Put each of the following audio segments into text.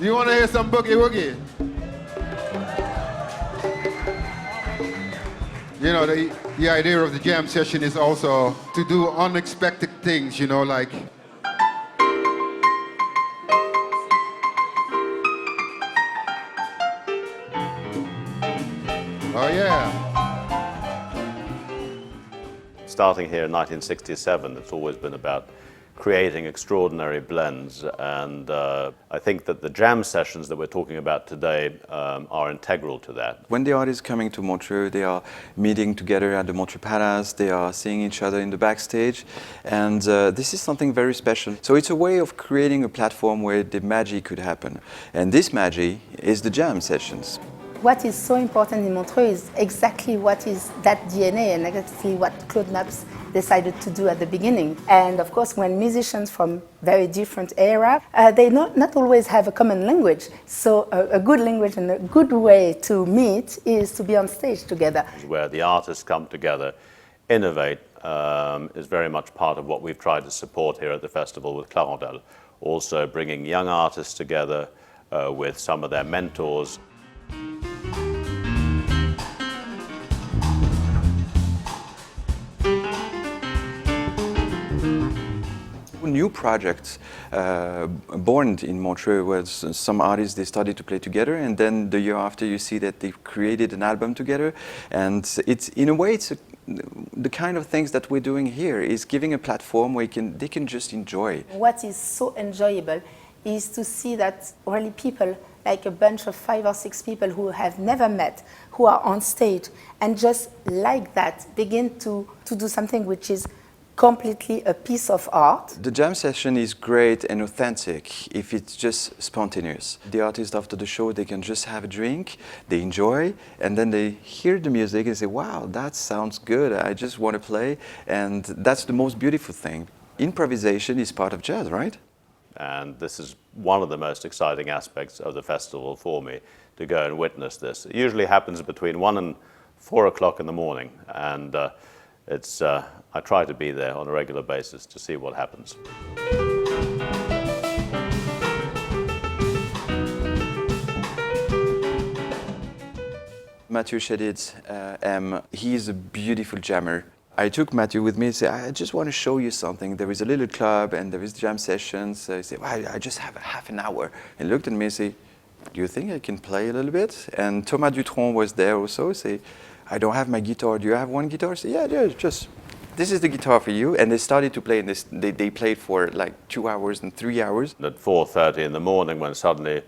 You want to hear some boogie woogie? You know, the idea of the jam session is also to do unexpected things, you know, like... Oh, yeah. Starting here in 1967, it's always been about creating extraordinary blends, and I think that the jam sessions that we're talking about today are integral to that. When the artists coming to Montreux, they are meeting together at the Montreux Palace, they are seeing each other in the backstage, and this is something very special. So it's a way of creating a platform where the magic could happen, and this magic is the jam sessions. What is so important in Montreux is exactly what is that DNA and exactly what Claude Naps decided to do at the beginning. And of course, when musicians from very different era, they not always have a common language. So a good language and a good way to meet is to be on stage together. Where the artists come together, innovate, is very much part of what we've tried to support here at the festival with Clarendelle. Also bringing young artists together with some of their mentors. New projects born in Montreux was some artists, they started to play together, and then the year after you see that they've created an album together, and it's in a way it's the kind of things that we're doing here is giving a platform where they can just enjoy. What is so enjoyable is to see that really people, like a bunch of 5 or 6 people who have never met, who are on stage, and just like that begin to do something which is completely a piece of art. The jam session is great and authentic if it's just spontaneous. The artists after the show, they can just have a drink, they enjoy, and then they hear the music and say, wow, that sounds good, I just want to play. And that's the most beautiful thing. Improvisation is part of jazz, right? And this is one of the most exciting aspects of the festival for me, to go and witness this. It usually happens between 1 and 4 o'clock in the morning, and I try to be there on a regular basis to see what happens. Mathieu Chedid, he's a beautiful jammer. I took Mathieu with me and said, I just want to show you something. There is a little club and there is jam sessions. So he said, well, I just have a half an hour. And looked at me and said, do you think I can play a little bit? And Thomas Dutronc was there also. He said, I don't have my guitar. Do you have one guitar? I said, yeah, just, this is the guitar for you. And they started to play, and they played for like 2 hours and 3 hours. At 4:30 in the morning, when suddenly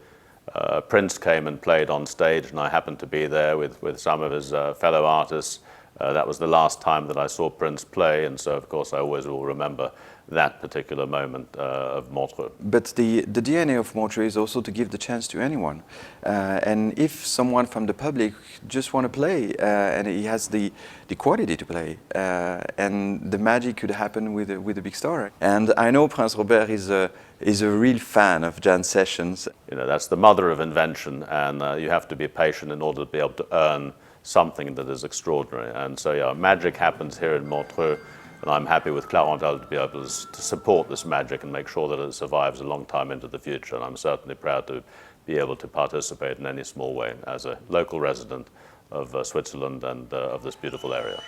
Prince came and played on stage, and I happened to be there with some of his fellow artists. That was the last time that I saw Prince play, and so of course I always will remember that particular moment of Montreux. But the DNA of Montreux is also to give the chance to anyone. And if someone from the public just want to play, and he has the quality to play, and the magic could happen with a big star. And I know Prince Robert is a real fan of jam sessions. You know, that's the mother of invention, and you have to be patient in order to be able to earn something that is extraordinary. And so yeah, magic happens here in Montreux, and I'm happy with Clarendelle to be able to support this magic and make sure that it survives a long time into the future. And I'm certainly proud to be able to participate in any small way as a local resident of Switzerland and of this beautiful area.